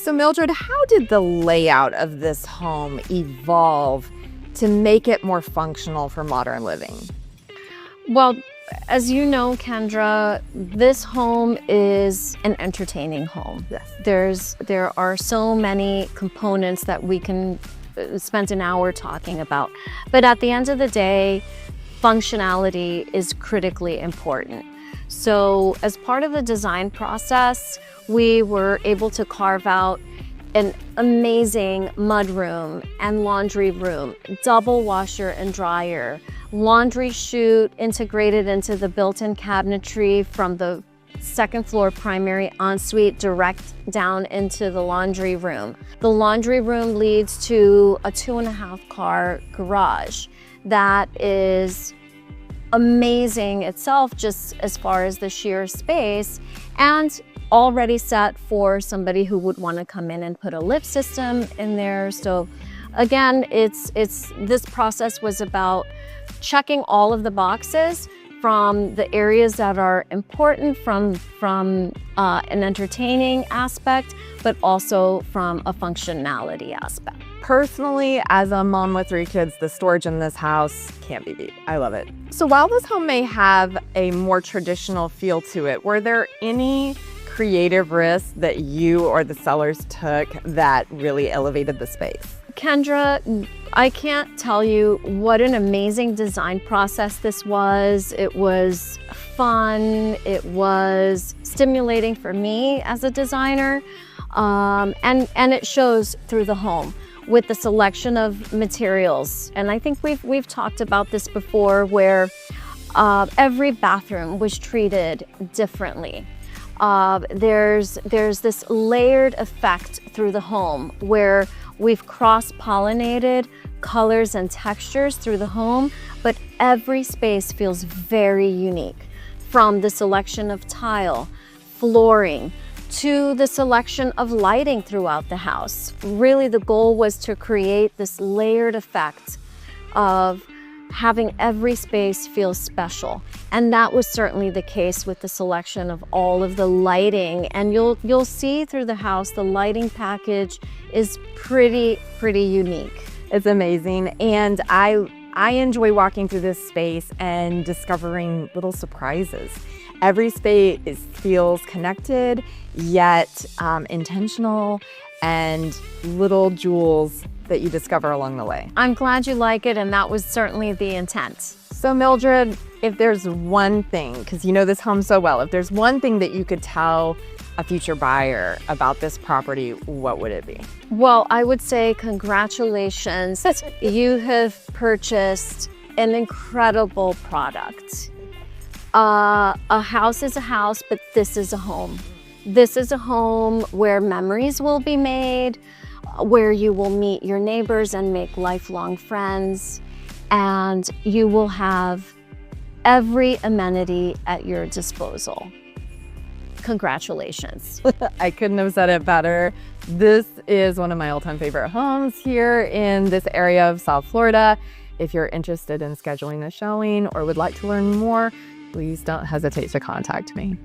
So Mildred, how did the layout of this home evolve to make it more functional for modern living? Well, as you know, Kendra, this home is an entertaining home. Yes. There are so many components that we can spend an hour talking about. But at the end of the day, functionality is critically important. So as part of the design process, we were able to carve out an amazing mudroom and laundry room, double washer and dryer, laundry chute integrated into the built-in cabinetry from the second floor primary ensuite direct down into the laundry room. The laundry room leads to a 2.5 car garage that is amazing itself, just as far as the sheer space, and already set for somebody who would want to come in and put a lift system in there. So again, this process was about checking all of the boxes from the areas that are important from an entertaining aspect, but also from a functionality aspect. Personally, as a mom with 3 kids, the storage in this house can't be beat. I love it. So while this home may have a more traditional feel to it, were there any creative risks that you or the sellers took that really elevated the space? Kendra, I can't tell you what an amazing design process this was. It was fun, it was stimulating for me as a designer, and it shows through the home with the selection of materials. And I think we've talked about this before, where every bathroom was treated differently. There's this layered effect through the home where we've cross-pollinated colors and textures through the home, but every space feels very unique, from the selection of tile, flooring, to the selection of lighting throughout the house. Really, the goal was to create this layered effect of having every space feel special. And that was certainly the case with the selection of all of the lighting. And you'll see through the house, the lighting package is pretty unique. It's amazing. And I enjoy walking through this space and discovering little surprises. Every space feels connected, yet intentional, and little jewels that you discover along the way. I'm glad you like it, and that was certainly the intent. So Mildred, if there's one thing, because you know this home so well, if there's one thing that you could tell a future buyer about this property, what would it be? Well, I would say congratulations. You have purchased an incredible product. A house is a house, but this is a home. This is a home where memories will be made, where you will meet your neighbors and make lifelong friends, and you will have every amenity at your disposal. Congratulations. I couldn't have said it better. This is one of my all-time favorite homes here in this area of South Florida. If you're interested in scheduling a showing or would like to learn more, please don't hesitate to contact me.